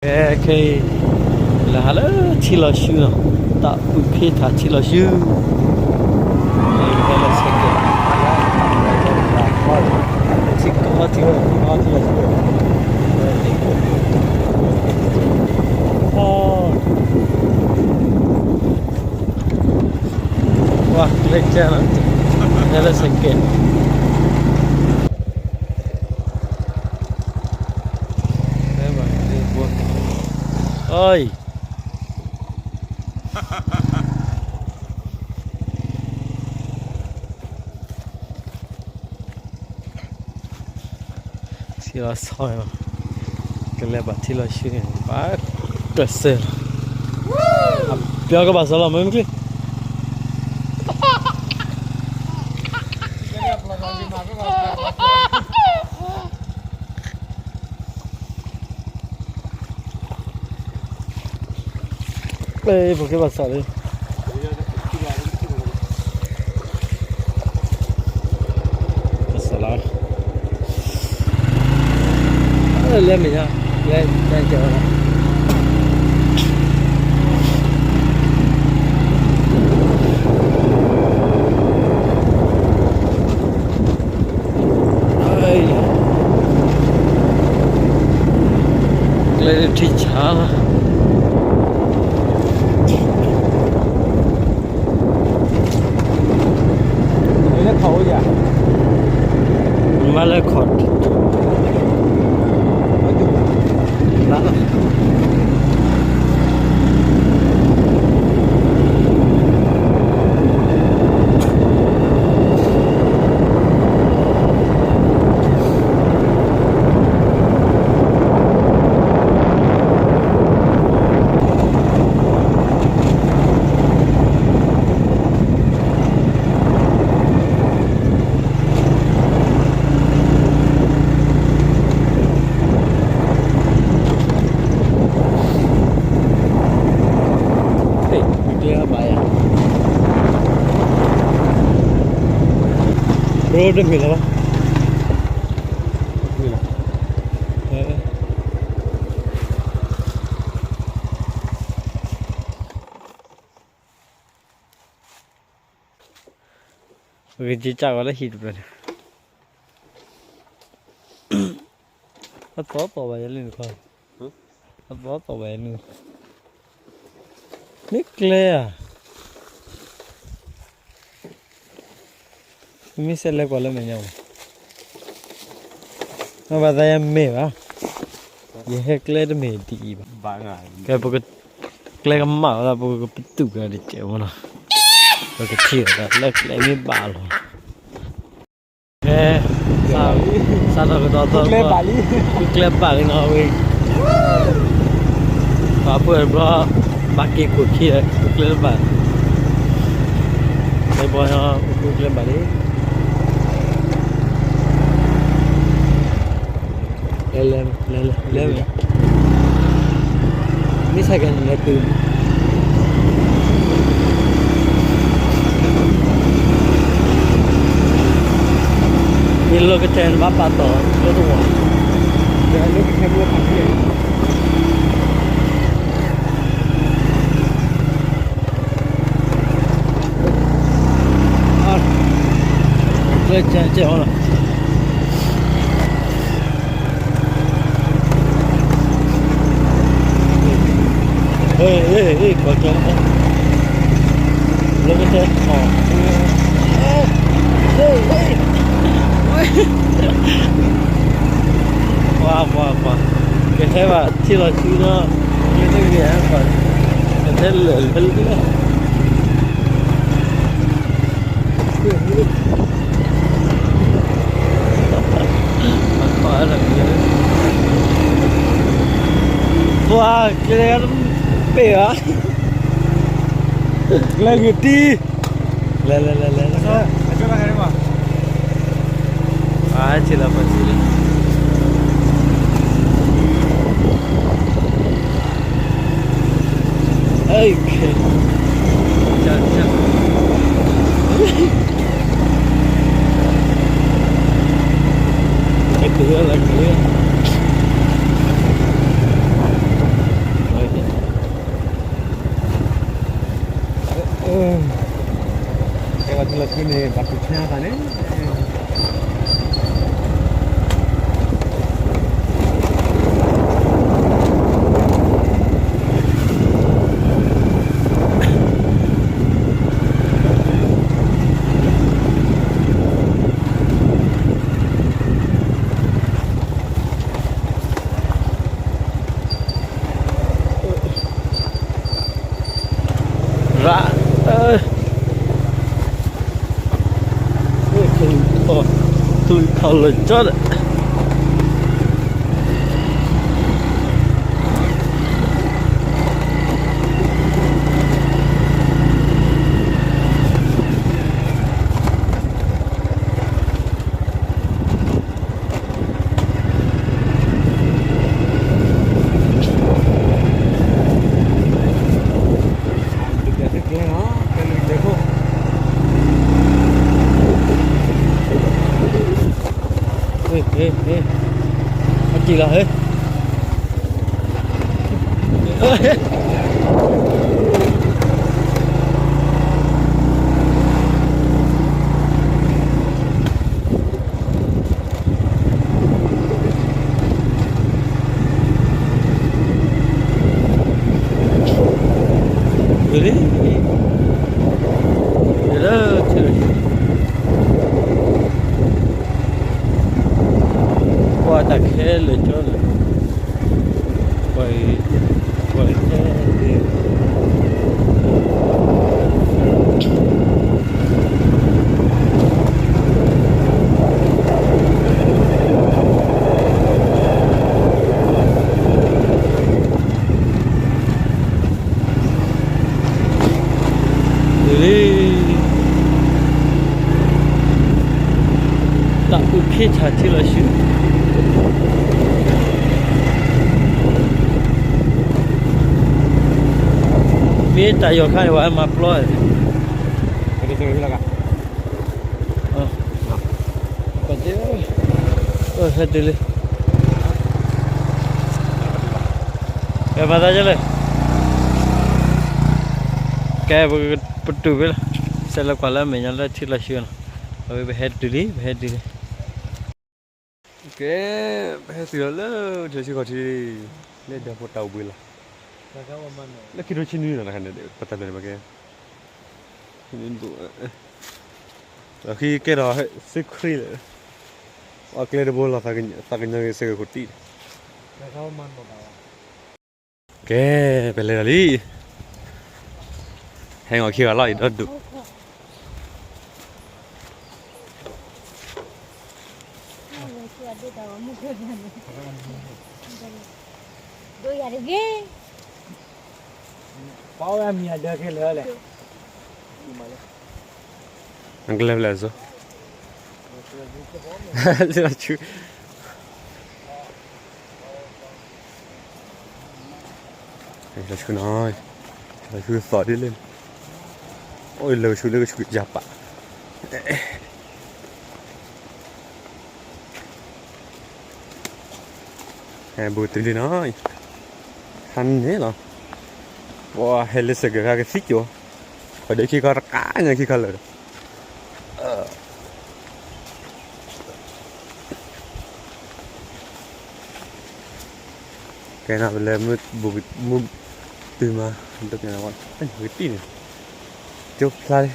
Okay, là hả chỉ là xíu nào, tạo khi thà chỉ là xíu, đây là sẽ cái, chỉ có chỉ là xíu, wow, lấy chân, đây là sẽ cái. Ơi xí là soi mà cái này bắt xí là xí này bắt cái xe bây giờ bắt sao làm em kia đây một cái bắt sao đây salah lên mình nha lên chờ này lên thì chả Malay Court. Road मिला हुआ मिला जी चावल heat पर अब बहुत पावा ये लेने का अब बहुत पावा ये निकले यार मी से ले कॉलम में जाऊँ मैं बताया मैं वाह ये है क्लेड में दी बांगा क्या पकड़ क्लेड का माँ वाला पकड़ पिट्टू का दिखे वो ना पकड़ ठीक है ले क्लेड में बाल हो sao rồi đó thôi क्लेड बाली ना वे बाप रे bro बाकी कुछ ही है क्लेड बाल đây boy ha clade Bali lên mấy xe gần lại từ đi lô cái trên bắp ba tổ lô đúng không để lô cái xe mua thằng kia lên trên treo rồi ê có chỗ lên cái xe wow cái thế mà chỉ là chú nó như thế gì á còn cái thế lửa nữa quá là nhiều wow cái này nó bể á lên người ti lên cho bạn cái mà chỉ là phần gì ê chà cái cửa là cửa 그네 밖에 지나가네. Ra ơi tôi thò lên chót đấy ê anh chị là ê Really? Qua ta khe lên cho là quay quay cái đi tạo cái khe chả chỉ là xíu biết tại do khai vào mà ploy Cái gì là cả. còn thế hết đi cái vào đây lên cái bữa tụi bên sẽ là quả là mình nhận là chỉ là xíu rồi hết đi Cái bé từ đó giờ chỉ có thì lên được một tàu bự là. Là khi đôi chân là cái này để bắt tay vào cái. Nên tụ. Khi cái đó hệ sẽ khơi lại. Và cái đó là ta cái nhà sẽ có tí. Cái bé lên đi. Hẹn ở kia lại đó được. Đôi giờ được ghê. bao em nhà được cái lỡ này Ang level là sao? Là chứ. Là chú nói. Là chú sợ đi lên. Ôi lời chú giáp ạ. Bữa từ đi nói. Hắn thế nào? Wow, hele sẽ cái xích vô. Phải để khi có cá nha khi có lời. Cái nào là mua từ mà được nhà nào anh gửi tin này chụp lại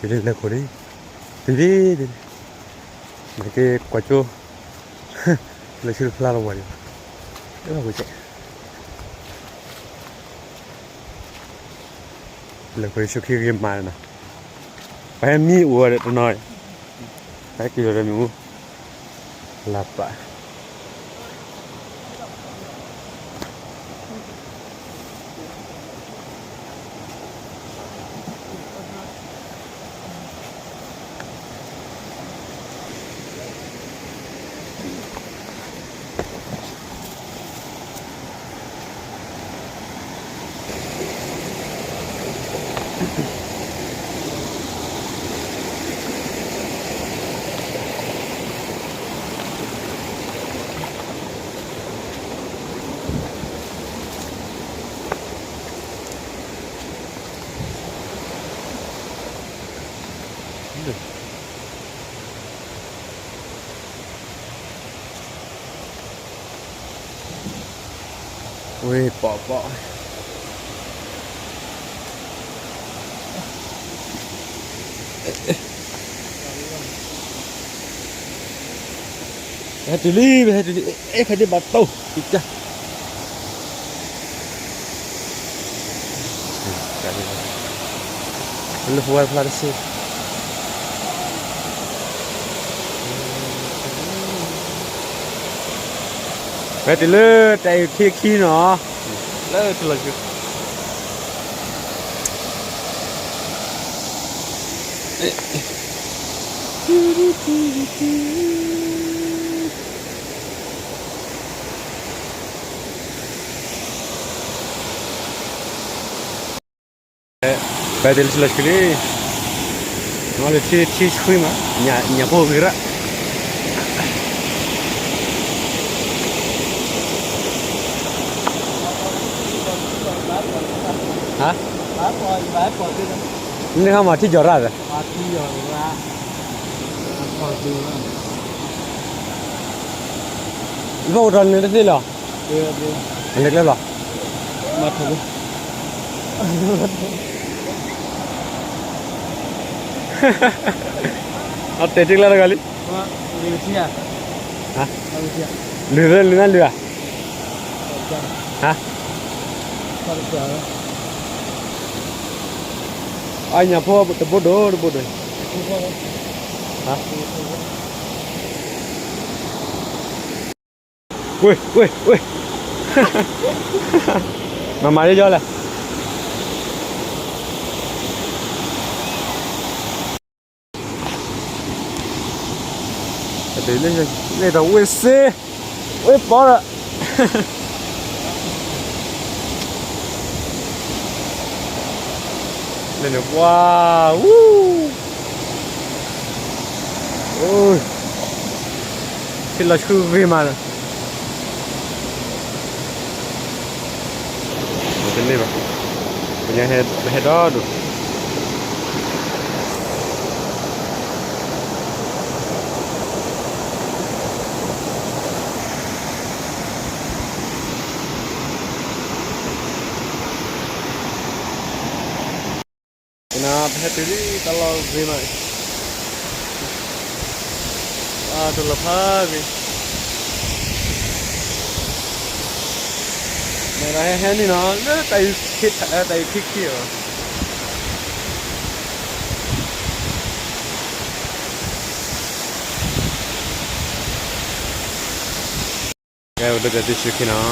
từ đây là của đi từ đi mấy cái quả chua là chưa la đâu rồi đó là của chị là của số khi game mà nè phải mi ua được nói phải kêu là mi là vậy Wih, papa. Hati-hati, hati batu. Pecah. Lu buat flash. Hati-hati, tay khi nó. Lơ thì là Badal sila sekali. Malah cheese cream ah, nyapo kira. Hah? Ini kan mati jorah dah. Mati jorah. Apa tu? Ibu udah ni dah lah. Dia. Anda kela lah. Mati tu. Apa tetik lah kali? Malaysia. Hah? Malaysia. Lura. Hah? Malaysia. Ai nyapo bodoh. Hah? Weh. Mama dia jual lah. Đây đây là WC, bỏ rồi. Lên được wow, ôi, xin là khu vi mà. Cái này mà, cái nhà hết đó được. Kenapa tadi kalau gimana? Aduh lepas ni. Merah ni no, tay kik dia. Kaya udah jadi syukur no.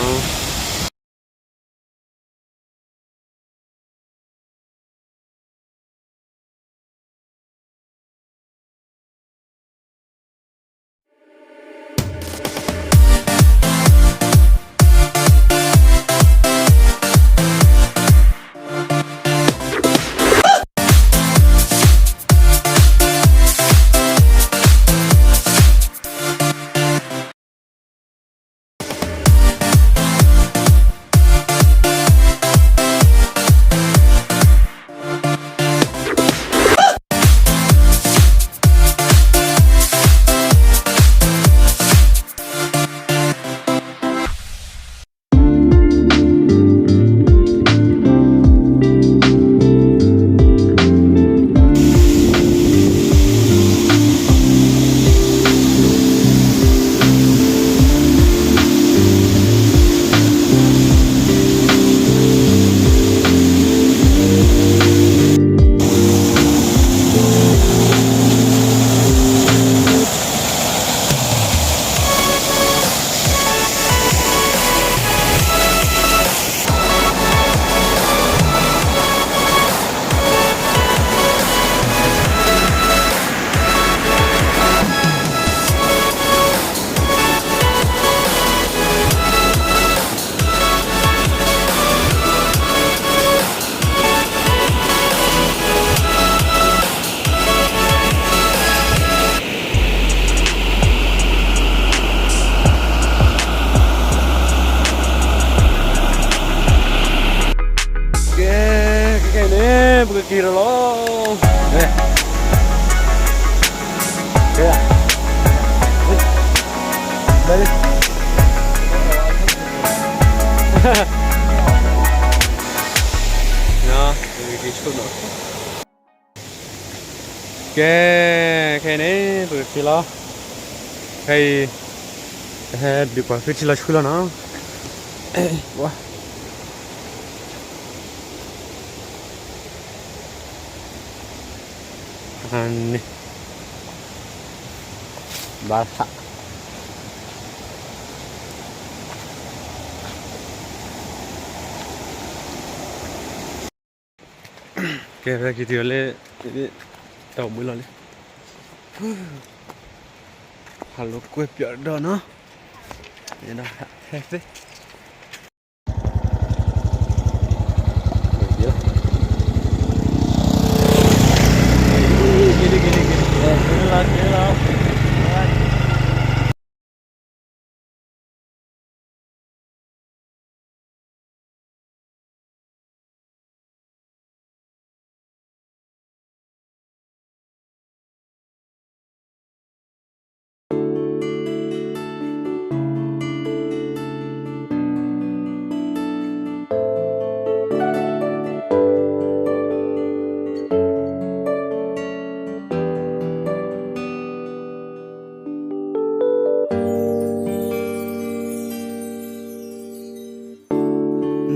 kira lo. Kaya. Balik. နော်ဒီချို့နော်ကဲခဲနေသူချီလာခဲဒီကွာဖစ်ချီလာချူလာနော်ဝါAneh. Basah. Kira gitu le, ini tahu bulan le. Halo kue biar dah no. Ini dah hehe.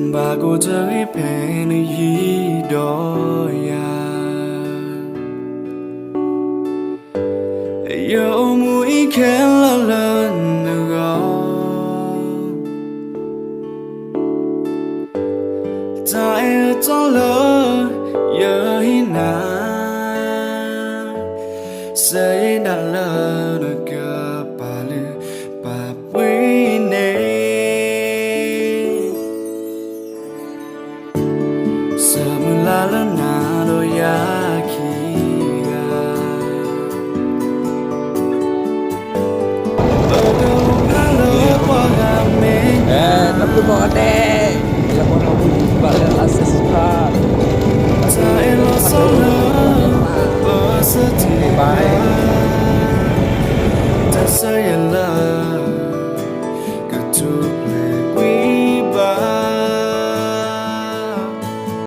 Bago dari peni doya Yo mu ikan lalan nego Tai tolo yo hina Say dalan kepalu papwine Semula nado yakia Halo pagame tapi mau ada